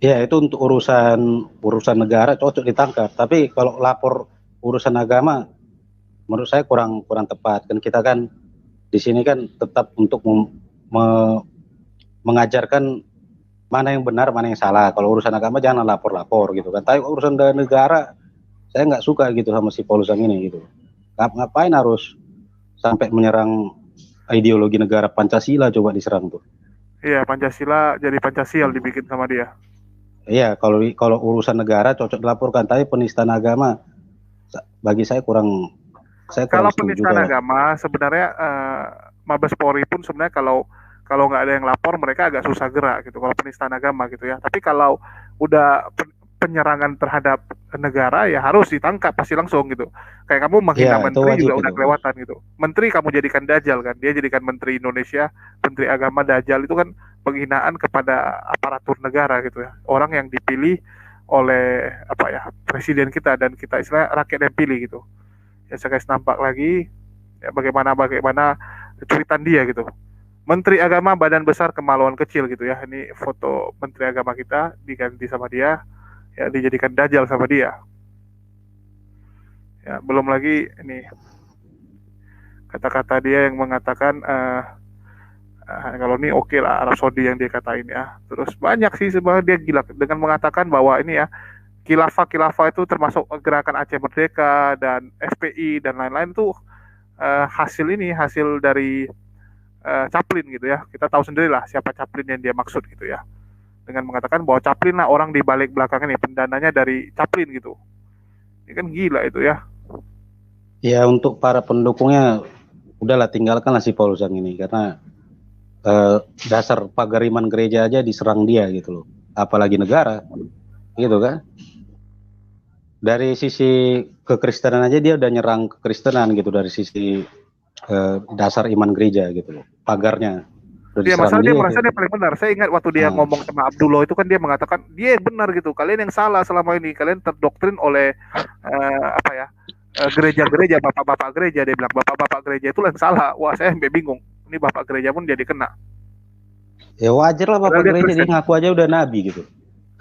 Ya itu untuk urusan negara cocok ditangkap. Tapi kalau lapor urusan agama, menurut saya kurang tepat. Kan kita kan di sini kan tetap untuk mengajarkan mana yang benar, mana yang salah. Kalau urusan agama jangan lapor-lapor gitu kan. Tapi urusan negara, saya nggak suka gitu sama si Paulus ini gitu. Ngapain harus sampai menyerang ideologi negara Pancasila, coba diserang tuh. Iya, Pancasila jadi Pancasila dibikin sama dia. Iya, kalau urusan negara cocok dilaporkan, tapi penistaan agama bagi saya kurang Kalau setuju penistaan kayak. agama sebenarnya Mabes Polri pun sebenarnya kalau nggak ada yang lapor mereka agak susah gerak gitu kalau penistaan agama gitu ya. Tapi kalau udah penyerangan terhadap negara ya harus ditangkap pasti langsung gitu. Kayak kamu menghina Iya, itu menteri wajib juga udah itu. kelewatan gitu. Menteri kamu jadikan dajal kan, dia jadikan menteri Indonesia, menteri agama dajal itu kan penghinaan kepada aparatur negara gitu ya. Orang yang dipilih oleh apa ya presiden kita dan kita istilah rakyat yang pilih gitu. Ya saya kasih nampak lagi ya bagaimana cuitan dia gitu. Menteri Agama badan besar kemaluan kecil gitu ya. Ini foto Menteri Agama kita diganti sama dia, ya dijadikan dajal sama dia. Ya belum lagi ini kata-kata dia yang mengatakan kalau ini oke lah Arab Saudi yang dia katain ya. Terus banyak sih sebenarnya dia gila dengan mengatakan bahwa ini ya khilafah itu termasuk gerakan Aceh Merdeka dan FPI dan lain-lain tuh hasil dari Chaplin gitu ya. Kita tahu sendiri lah siapa Chaplin yang dia maksud gitu ya. Dengan mengatakan bahwa Chaplin lah orang di balik belakang ini pendananya dari Chaplin gitu. Ini kan gila itu ya. Ya untuk para pendukungnya udahlah tinggalkanlah si Paulus yang ini karena dasar pagariman gereja aja diserang dia gitu loh. Apalagi negara gitu kan. Dari sisi kekristenan aja dia udah nyerang kekristenan gitu dari sisi dasar iman gereja gitu loh. Pagarnya udah Iya, diserang masalah dia dia merasa tuh. dia paling benar. Saya ingat waktu dia ngomong sama Abdullah itu kan dia mengatakan dia yang benar gitu. Kalian yang salah selama ini. Kalian terdoktrin oleh apa ya gereja-gereja, bapak-bapak gereja. Dia bilang bapak-bapak gereja itu yang salah. Wah saya sampai bingung. Ini bapak gereja pun jadi kena. Ya wajar lah Padahal bapak dia gereja dia Kristen. ngaku aja udah nabi gitu.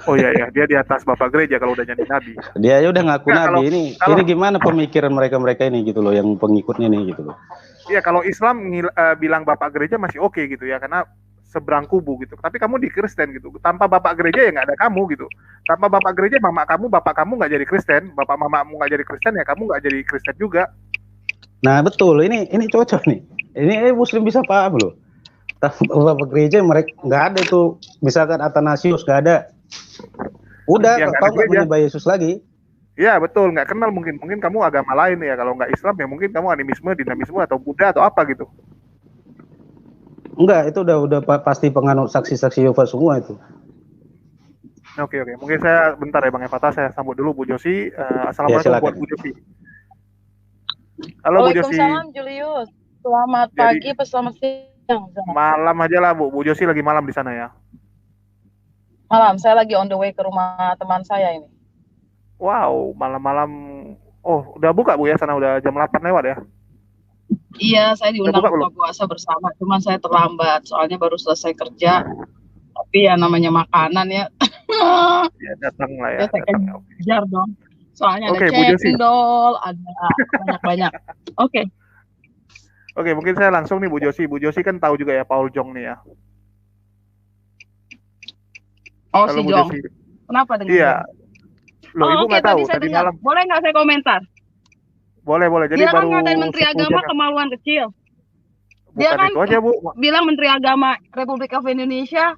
Oh iya ya, dia di atas bapak gereja kalau udah jadi nabi. Dia aja udah ngaku Enggak, nabi. Ini kalau gimana pemikiran mereka ini gitu loh yang pengikutnya nih gitu loh. iya kalau Islam bilang bapak gereja masih oke gitu ya karena seberang kubu gitu. Tapi kamu di Kristen gitu. Tanpa bapak gereja ya nggak ada kamu gitu. Tanpa bapak gereja bapak kamu nggak jadi Kristen, bapak mamamu nggak jadi Kristen ya kamu nggak jadi Kristen juga. Nah betul ini cocok nih. Ini Muslim bisa paham loh. Bapak gereja mereka nggak ada tuh misalkan Athanasius nggak ada. Udah Ya kau nggak menyembah Yesus lagi. Iya betul, nggak kenal mungkin kamu agama lain ya kalau nggak Islam ya mungkin kamu animisme, dinamisme atau Buddha atau apa gitu. Enggak, itu udah pasti penganut saksi-saksi Yehova semua itu. Oke, mungkin saya bentar ya Bang Evata, saya sambut dulu Bu Josi. Assalamualaikum Ya buat silakan. Bu Josi. Halo Bu Josi. Waalaikumsalam Julius. Selamat pagi, selamat siang. Malam aja lah Bu Josi lagi malam di sana ya. Malam, saya lagi on the way ke rumah teman saya ini. Wow, malam-malam. Oh, udah buka Bu ya sana udah jam 8 lewat ya? Iya, saya diundang buka puasa bersama, cuman saya terlambat soalnya baru selesai kerja. Tapi ya namanya makanan ya. Ya datang lah ya. Saya kejar dong. Soalnya ada cendol, ada banyak-banyak. Oke, mungkin saya langsung nih Bu Josi. Bu Josi kan tahu juga ya Paul Jong nih ya. Oh, si Jong. Kenapa dengan Iya. Loh, Ibu nggak tahu tadi malam. Boleh nggak saya komentar? Boleh. Jadi dia baru kan ngatain Menteri Agama kemaluan kecil. Bukan dia kan itu aja, Bu. Bilang Menteri Agama Republik Indonesia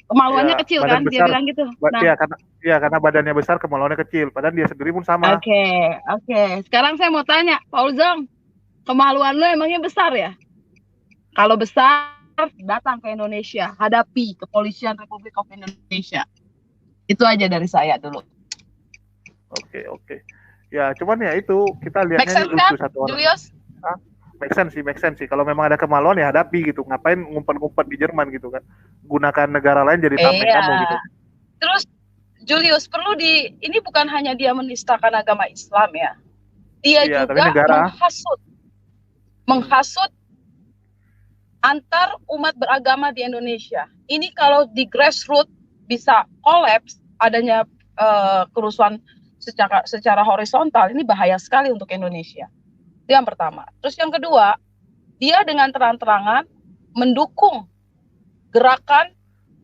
kemaluannya ya, kecil kan? Besar. Dia bilang gitu. Karena badannya besar, kemaluannya kecil. Padahal dia sendiri pun sama. Oke. Sekarang saya mau tanya, Paul Jong, kemaluan lo emangnya besar ya? Kalau besar, datang ke Indonesia, hadapi kepolisian Republik Indonesia. Itu aja dari saya dulu. Oke. Ya, cuman ya itu kita lihatnya lucu kan, satu orang. Julius? Make sense sih. Kalau memang ada kemaluan ya hadapi gitu. Ngapain ngumpet-ngumpet di Jerman gitu kan? Gunakan negara lain jadi tameng kamu gitu. Terus Julius ini bukan hanya dia menistakan agama Islam ya. Dia juga menghasut antar umat beragama di Indonesia. Ini kalau di grassroots bisa kolaps, adanya kerusuhan secara horizontal, ini bahaya sekali untuk Indonesia. Itu yang pertama. Terus yang kedua, dia dengan terang-terangan mendukung gerakan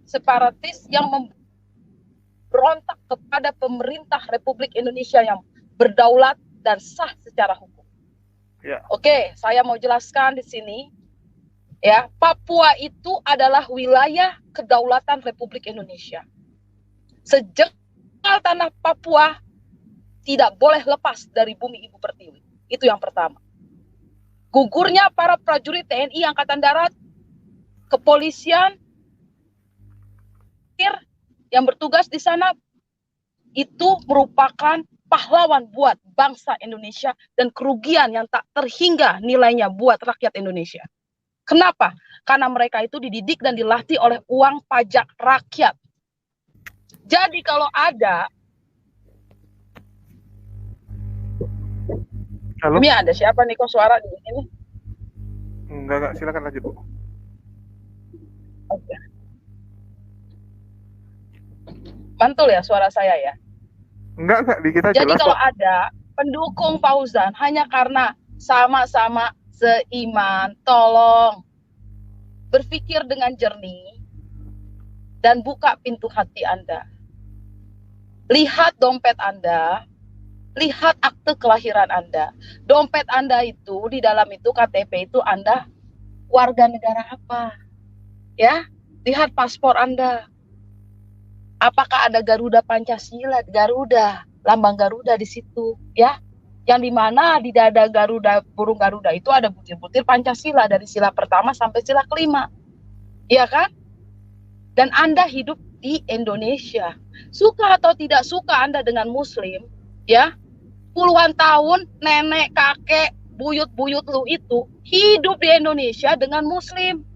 separatis yang memberontak kepada pemerintah Republik Indonesia yang berdaulat dan sah secara hukum. Ya. Oke, saya mau jelaskan di sini. Ya, Papua itu adalah wilayah kedaulatan Republik Indonesia. Sejengkal tanah Papua tidak boleh lepas dari bumi Ibu Pertiwi. Itu yang pertama. Gugurnya para prajurit TNI Angkatan Darat, kepolisian yang bertugas di sana itu merupakan pahlawan buat bangsa Indonesia dan kerugian yang tak terhingga nilainya buat rakyat Indonesia. Kenapa? Karena mereka itu dididik dan dilatih oleh uang pajak rakyat. Jadi kalau ada, halo? ini ada siapa nih kok suara di sini? Enggak, silakan lanjut, Bu. Oke. Mantul ya suara saya ya? Enggak, di kita Jadi jelas kalau kok. ada pendukung Fauzan hanya karena sama-sama seiman, tolong berpikir dengan jernih dan buka pintu hati Anda. Lihat dompet Anda, lihat akte kelahiran Anda. Dompet Anda itu, di dalam itu KTP itu Anda warga negara apa? Ya, lihat paspor Anda. Apakah ada Garuda Pancasila, Garuda, lambang Garuda di situ, ya? Yang dimana di dada Garuda, burung Garuda itu ada butir-butir Pancasila dari sila pertama sampai sila kelima, iya kan? Dan Anda hidup di Indonesia, suka atau tidak suka Anda dengan Muslim, ya? Puluhan tahun nenek, kakek, buyut-buyut lu itu hidup di Indonesia dengan Muslim.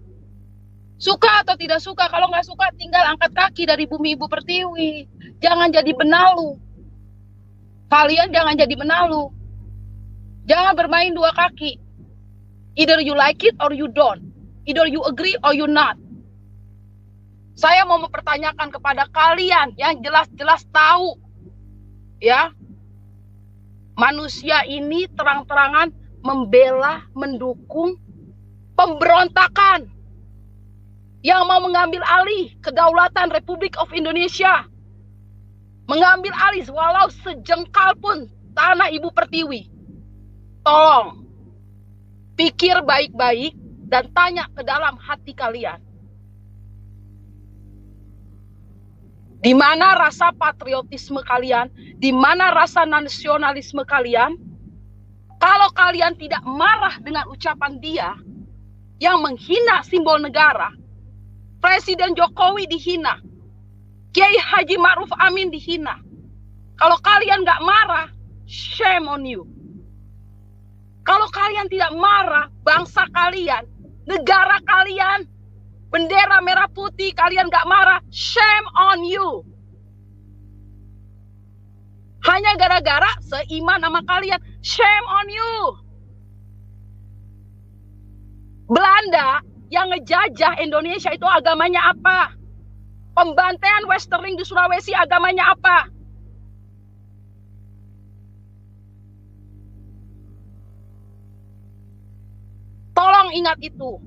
Suka atau tidak suka, kalau nggak suka tinggal angkat kaki dari bumi Ibu Pertiwi. Jangan jadi benalu. Kalian jangan jadi benalu. Jangan bermain dua kaki. Either you like it or you don't. Either you agree or you not. Saya mau mempertanyakan kepada kalian yang jelas-jelas tahu, ya, manusia ini terang-terangan membela, mendukung pemberontakan yang mau mengambil alih kedaulatan Republik of Indonesia, mengambil alih walau sejengkal pun tanah Ibu Pertiwi. Tolong pikir baik-baik dan tanya ke dalam hati kalian. Di mana rasa patriotisme kalian? Di mana rasa nasionalisme kalian? Kalau kalian tidak marah dengan ucapan dia yang menghina simbol negara, Presiden Jokowi dihina, Kiai Haji Ma'ruf Amin dihina. Kalau kalian nggak marah, shame on you. Kalau kalian tidak marah, bangsa kalian, negara kalian, bendera merah putih, kalian nggak marah, shame on you. Hanya gara-gara seiman sama kalian, shame on you. Belanda yang ngejajah Indonesia itu agamanya apa? Pembantaian Westerling di Sulawesi agamanya apa? Tolong ingat itu.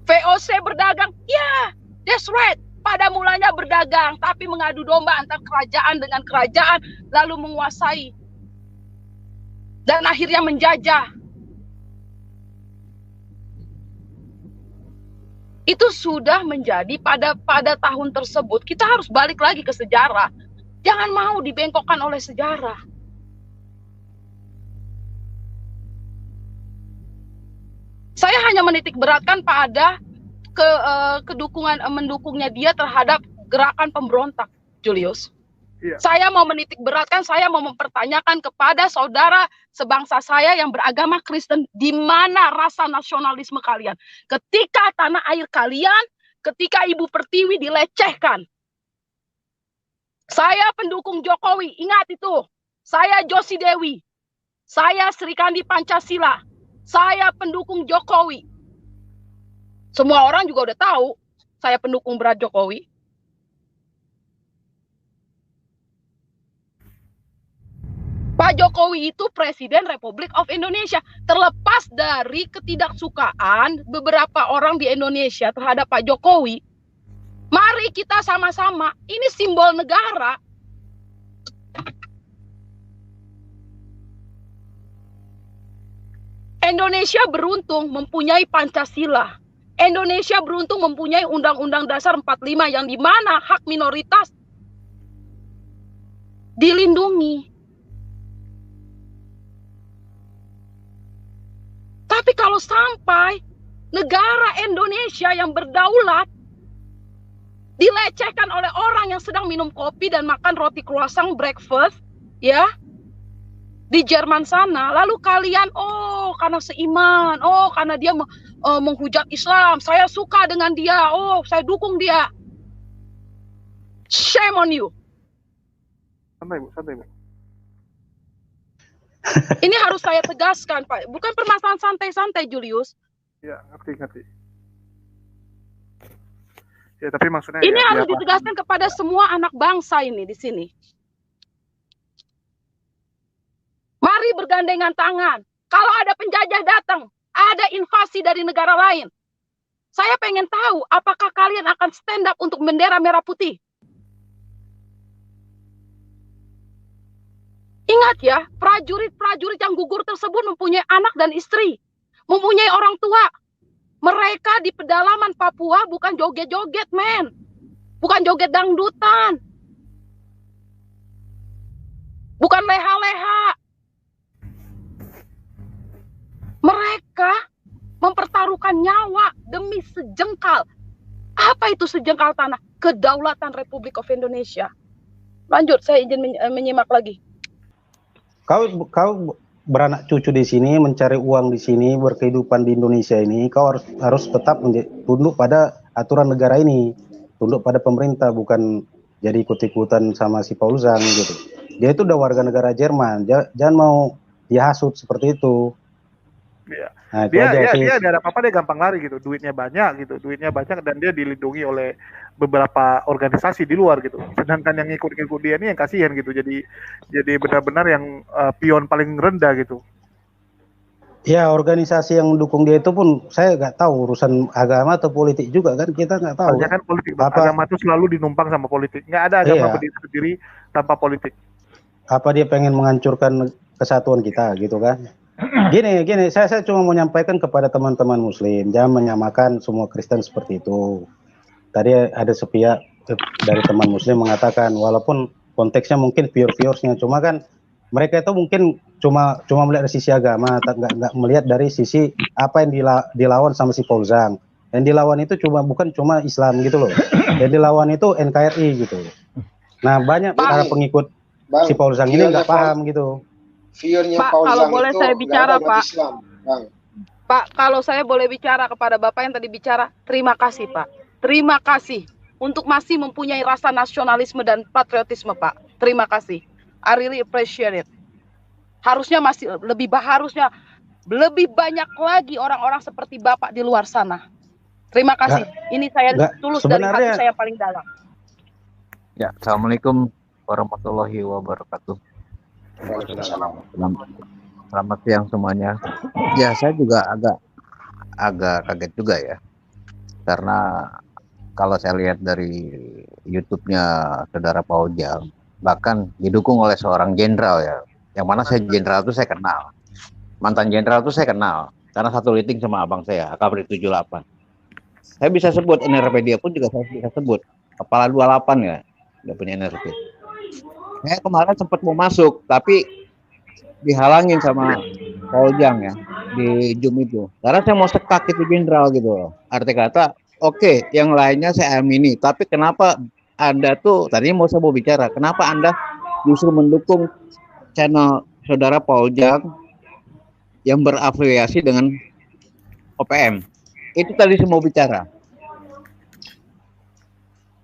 VOC berdagang, ya, that's right. Pada mulanya berdagang, tapi mengadu domba antar kerajaan dengan kerajaan, lalu menguasai. Dan akhirnya menjajah. Itu sudah menjadi pada tahun tersebut, kita harus balik lagi ke sejarah. Jangan mau dibengkokkan oleh sejarah. Saya hanya menitik beratkan pada mendukungnya dia terhadap gerakan pemberontak, Julius. Iya. Saya mau menitik beratkan, saya mau mempertanyakan kepada saudara sebangsa saya yang beragama Kristen, di mana rasa nasionalisme kalian? Ketika tanah air kalian, ketika Ibu Pertiwi dilecehkan. Saya pendukung Jokowi, ingat itu. Saya Josi Dewi. Saya Srikandi Pancasila. Saya pendukung Jokowi. Semua orang juga udah tahu saya pendukung berat Jokowi. Pak Jokowi itu Presiden Republik of Indonesia. Terlepas dari ketidaksukaan beberapa orang di Indonesia terhadap Pak Jokowi, mari kita sama-sama, ini simbol negara. Indonesia beruntung mempunyai Pancasila. Indonesia beruntung mempunyai Undang-Undang Dasar 45 yang dimana hak minoritas dilindungi. Tapi kalau sampai negara Indonesia yang berdaulat dilecehkan oleh orang yang sedang minum kopi dan makan roti croissant breakfast, ya, di Jerman sana, lalu kalian, oh karena seiman, oh karena dia menghujat Islam, saya suka dengan dia, oh saya dukung dia. Shame on you. Santai Bu, santai Bu. Ini harus saya tegaskan, Pak. Bukan permasalahan santai-santai, Julius. Ya, ngerti. Ya, tapi maksudnya ini ya, harus ditegaskan kepada semua anak bangsa ini di sini. Mari bergandengan tangan. Kalau ada penjajah datang, ada invasi dari negara lain, saya pengen tahu apakah kalian akan stand up untuk bendera merah putih. Ingat ya, prajurit-prajurit yang gugur tersebut mempunyai anak dan istri, mempunyai orang tua. Mereka di pedalaman Papua bukan joget-joget, men. Bukan joget dangdutan. Bukan leha-leha. Mereka mempertaruhkan nyawa demi sejengkal. Apa itu sejengkal tanah? Kedaulatan Republik of Indonesia. Lanjut, saya izin menyimak lagi. Kau beranak cucu di sini, mencari uang di sini, berkehidupan di Indonesia ini, kau harus tetap tunduk pada aturan negara ini, tunduk pada pemerintah, bukan jadi ikut-ikutan sama si Paul Zhang gitu. Dia itu udah warga negara Jerman, jangan mau dia hasut seperti itu. Iya. Nah, dia ada apa-apa dia gampang lari gitu, duitnya banyak dan dia dilindungi oleh beberapa organisasi di luar gitu. Sedangkan yang ngikut-ngikut dia ini yang kasihan gitu, jadi benar-benar yang pion paling rendah gitu. Ya, organisasi yang mendukung dia itu pun saya nggak tahu urusan agama atau politik juga kan, kita nggak tahu. Kan politik, agama itu selalu dinumpang sama politik. Nggak ada agama berdiri tanpa politik. Apa dia pengen menghancurkan kesatuan kita gitu kan? Gini, saya cuma mau menyampaikan kepada teman-teman Muslim, jangan menyamakan semua Kristen seperti itu. Tadi ada sepihak dari teman Muslim mengatakan, walaupun konteksnya mungkin viewers-nya, cuma kan mereka itu mungkin cuma melihat dari sisi agama, nggak melihat dari sisi apa yang dilawan sama si Paul Zhang. Yang dilawan itu bukan cuma Islam gitu loh. Yang dilawan itu NKRI gitu. Nah, banyak para pengikut si Paul Zhang ini nggak paham gitu. Pak, kalau boleh saya bicara, Pak. Pak, kalau saya boleh bicara kepada Bapak yang tadi bicara, terima kasih, Pak. Terima kasih untuk masih mempunyai rasa nasionalisme dan patriotisme, Pak. Terima kasih. I really appreciate it. Harusnya lebih banyak lagi orang-orang seperti Bapak di luar sana. Terima kasih. Ini saya tulus dari hati saya paling dalam. Ya, Assalamualaikum warahmatullahi wabarakatuh. Selamat siang semuanya. Ya, saya juga agak kaget juga ya, karena kalau saya lihat dari YouTube-nya saudara Paul Zhang, bahkan didukung oleh seorang jenderal ya, yang mana saya jenderal itu saya kenal, mantan jenderal itu saya kenal, karena satu liting sama abang saya, Akabri 78. Saya bisa sebut NRP dia pun juga saya bisa sebut, kepala 28 ya, dia punya NRP. Saya kemarin sempat mau masuk, tapi dihalangin sama Paul Zhang ya di Zoom itu. Karena saya mau sekak itu jenderal gitu loh. Arti kata, oke, yang lainnya saya amini. Tapi kenapa Anda tuh, tadinya saya mau bicara, kenapa Anda justru mendukung channel saudara Paul Zhang yang berafiliasi dengan OPM? Itu tadi saya mau bicara.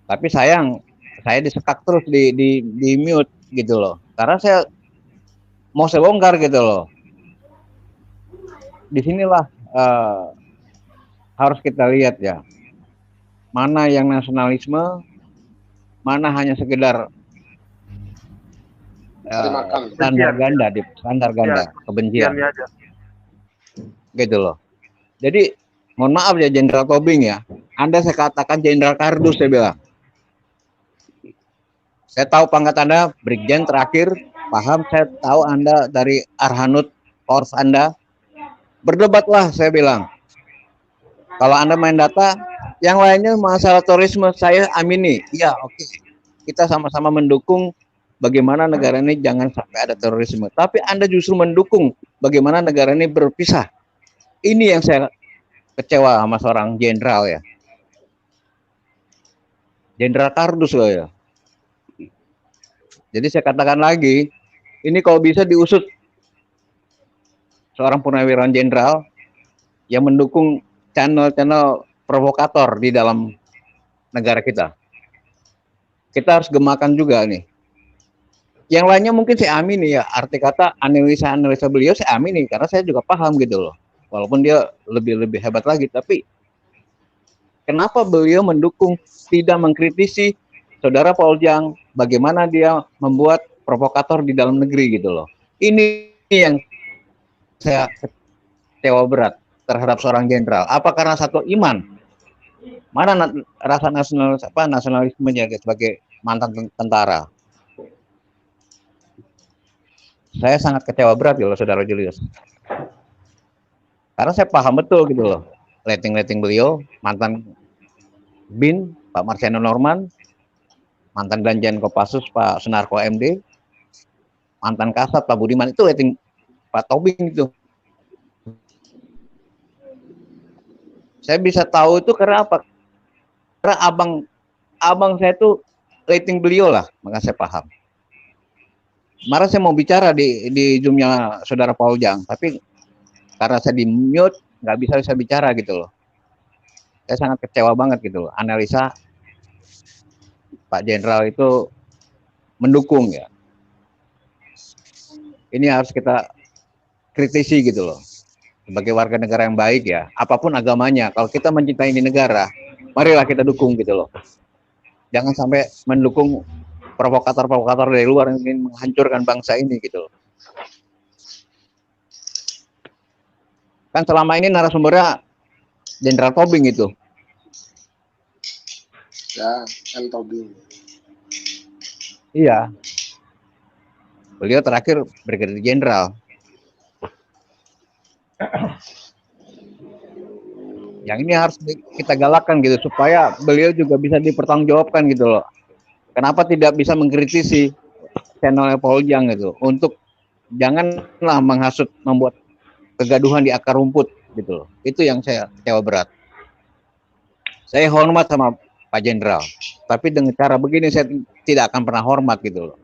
Tapi sayang, saya disekak terus di mute gitu loh, karena saya mau bongkar gitu loh. Disinilah harus kita lihat ya, mana yang nasionalisme, mana hanya sekedar standar ganda di standar ganda kebencian Kiannya aja. gitu loh. Jadi mohon maaf ya Jenderal Tobing ya, Anda saya katakan Jenderal Kardus saya bilang. Saya tahu pangkat Anda Brigjen terakhir, paham, saya tahu Anda dari Arhanud Korps Anda. Berdebatlah saya bilang. Kalau Anda main data, yang lainnya masalah terorisme saya amini. Iya, oke. Kita sama-sama mendukung bagaimana negara ini jangan sampai ada terorisme. Tapi Anda justru mendukung bagaimana negara ini berpisah. Ini yang saya kecewa sama seorang jenderal ya. Jenderal Kardus loh ya. Jadi saya katakan lagi, ini kalau bisa diusut seorang purnawirawan jenderal yang mendukung channel-channel provokator di dalam negara kita. Kita harus gemakan juga nih. Yang lainnya mungkin saya amini ya, arti kata analisa beliau saya amini, karena saya juga paham gitu loh. Walaupun dia lebih hebat lagi, tapi kenapa beliau mendukung, tidak mengkritisi Saudara Paul Jang, bagaimana dia membuat provokator di dalam negeri gitu loh. Ini yang saya kecewa berat terhadap seorang jenderal. Apa karena satu iman? Mana rasa nasionalismenya sebagai mantan tentara? Saya sangat kecewa berat gitu loh, Saudara Julius. Karena saya paham betul gitu loh. Rating beliau, mantan BIN, Pak Marsiano Norman, mantan Danjen Kopassus Pak Sunarko MD, mantan Kasat Pak Budiman, itu rating Pak Tobing itu. Saya bisa tahu itu karena apa? Karena abang saya itu rating beliau lah, maka saya paham. Kemarin saya mau bicara di Zoom-nya Saudara Paul Jang, tapi karena saya di mute nggak bisa saya bicara gitu loh. Saya sangat kecewa banget gitu loh. Analisa Pak Jenderal itu mendukung ya. Ini harus kita kritisi gitu loh. Sebagai warga negara yang baik ya, apapun agamanya, kalau kita mencintai di negara, marilah kita dukung gitu loh. Jangan sampai mendukung provokator-provokator dari luar yang ingin menghancurkan bangsa ini gitu loh. Kan selama ini narasumbernya Jenderal Tobing itu. Ya, kan Tobing. Iya. Beliau terakhir Brigadir Jenderal. Yang ini harus kita galakkan gitu supaya beliau juga bisa dipertanggungjawabkan gitu loh. Kenapa tidak bisa mengkritisi channel Paul Jang gitu untuk janganlah menghasut, membuat kegaduhan di akar rumput gitu loh. Itu yang saya kecewa berat. Saya hormat sama Pak Jenderal, tapi dengan cara begini saya tidak akan pernah hormat gitu loh.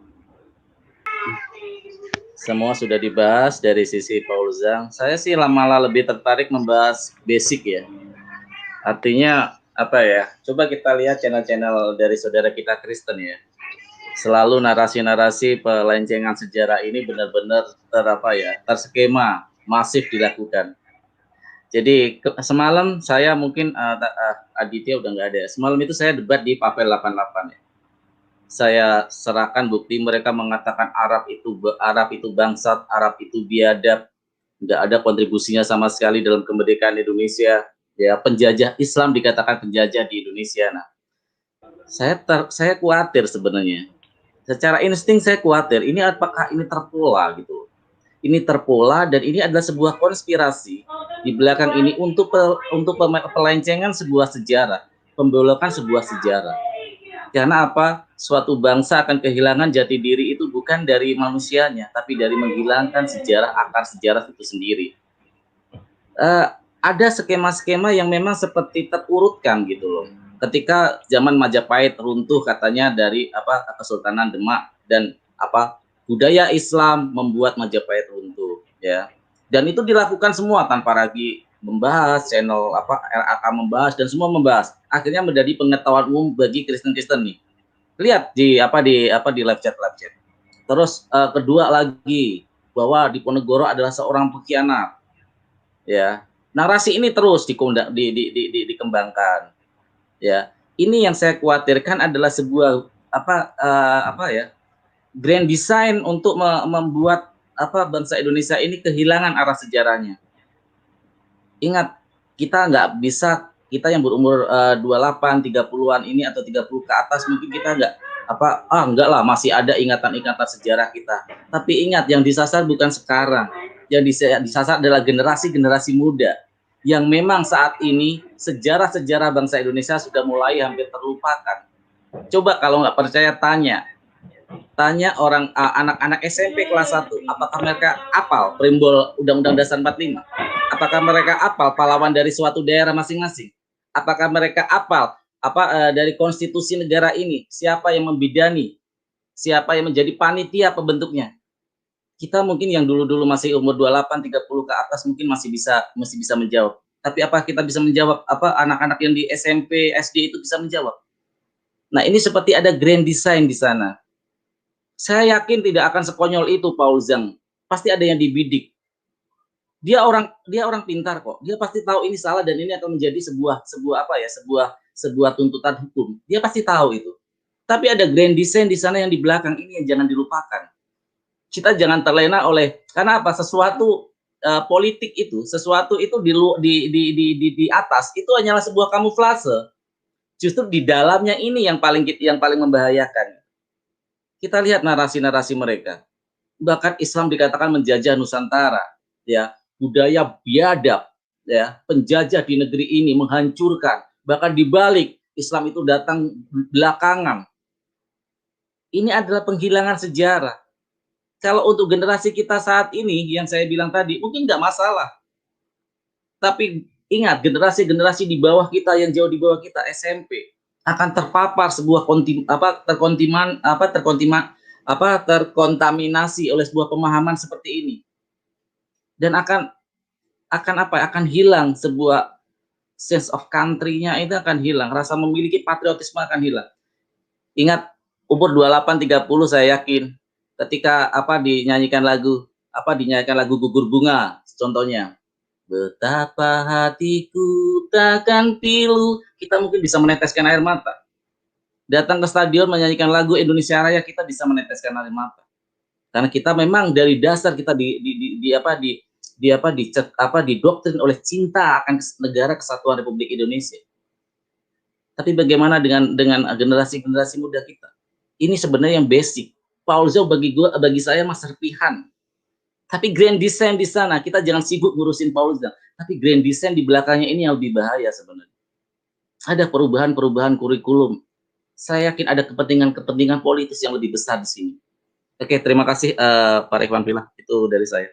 Semua sudah dibahas dari sisi Paul Zhang. Saya sih malah lebih tertarik membahas basic ya. Artinya apa ya? Coba kita lihat channel-channel dari saudara kita Kristen ya. Selalu narasi-narasi pelencengan sejarah ini benar-benar terskema, masif dilakukan. Jadi semalam saya mungkin Aditya udah nggak ada. Semalam itu saya debat di Papel 88 ya. Saya serahkan bukti mereka mengatakan Arab itu bangsat, Arab itu biadab, nggak ada kontribusinya sama sekali dalam kemerdekaan Indonesia. Ya, penjajah Islam dikatakan penjajah di Indonesia. Nah, saya khawatir sebenarnya. Secara insting saya khawatir. Ini apakah ini terpola gitu? Ini terpola dan ini adalah sebuah konspirasi di belakang ini untuk pelencengan sebuah sejarah, pembolokan sebuah sejarah. Karena apa? Suatu bangsa akan kehilangan jati diri itu bukan dari manusianya, tapi dari menghilangkan sejarah, akar sejarah itu sendiri. Ada skema-skema yang memang seperti terurutkan gitu loh. Ketika zaman Majapahit runtuh katanya dari Kesultanan Demak dan budaya Islam membuat Majapahit runtuh ya. Dan itu dilakukan semua tanpa lagi membahas channel RAK membahas dan semua membahas. Akhirnya menjadi pengetahuan umum bagi Kristen-Kristen nih. Lihat di live chat. Terus kedua lagi bahwa Diponegoro adalah seorang pengkhianat. Ya. Narasi ini terus dikembangkan. Ya. Ini yang saya khawatirkan adalah sebuah grand design untuk membuat apa bangsa Indonesia ini kehilangan arah sejarahnya. Ingat, kita nggak bisa, kita yang berumur 28, 30-an ini atau 30 ke atas mungkin kita enggak lah, masih ada ingatan-ingatan sejarah kita. Tapi ingat, yang disasar bukan sekarang. Yang disasar adalah generasi-generasi muda yang memang saat ini sejarah-sejarah bangsa Indonesia sudah mulai hampir terlupakan. Coba kalau nggak percaya tanya orang anak-anak SMP kelas 1, apakah mereka hafal primbol Undang-Undang Dasar 45? Apakah mereka hafal pahlawan dari suatu daerah masing-masing? Apakah mereka hafal dari konstitusi negara ini? Siapa yang membidani? Siapa yang menjadi panitia pembentuknya? Kita mungkin yang dulu-dulu masih umur 28, 30 ke atas mungkin masih bisa menjawab. Tapi apa kita bisa menjawab? Apa anak-anak yang di SMP, SD itu bisa menjawab? Nah, ini seperti ada grand design di sana. Saya yakin tidak akan sekonyol itu Paul Zhang. Pasti ada yang dibidik. Dia orang pintar kok. Dia pasti tahu ini salah dan ini akan menjadi sebuah tuntutan hukum. Dia pasti tahu itu. Tapi ada grand design di sana yang di belakang ini yang jangan dilupakan. Kita jangan terlena oleh, karena apa, sesuatu politik itu, sesuatu itu di atas itu hanyalah sebuah kamuflase. Justru di dalamnya ini yang paling membahayakan. Kita lihat narasi-narasi mereka. Bahkan Islam dikatakan menjajah Nusantara, ya, budaya biadab, ya, penjajah di negeri ini menghancurkan. Bahkan dibalik Islam itu datang belakangan. Ini adalah penghilangan sejarah. Kalau untuk generasi kita saat ini, yang saya bilang tadi, mungkin nggak masalah. Tapi ingat, generasi-generasi di bawah kita, yang jauh di bawah kita, SMP, akan terpapar sebuah terkontaminasi oleh sebuah pemahaman seperti ini. Dan akan hilang sebuah sense of country-nya, itu akan hilang. Rasa memiliki patriotisme akan hilang. Ingat, umur 28-30 saya yakin ketika dinyanyikan lagu Gugur Bunga contohnya, betapa hatiku takkan pilu, kita mungkin bisa meneteskan air mata. Datang ke stadion menyanyikan lagu Indonesia Raya, kita bisa meneteskan air mata. Karena kita memang dari dasar kita didoktrin oleh cinta akan negara kesatuan Republik Indonesia. Tapi bagaimana dengan generasi muda kita? Ini sebenarnya yang basic. Paul Zhang bagi saya mas serpihan. Tapi grand design di sana, kita jangan sibuk ngurusin Paul Zhang. Tapi grand design di belakangnya ini yang lebih bahaya sebenarnya. Ada perubahan kurikulum. Saya yakin ada kepentingan politis yang lebih besar di sini. Oke, terima kasih Pak Ikhwan Fillah. Itu dari saya.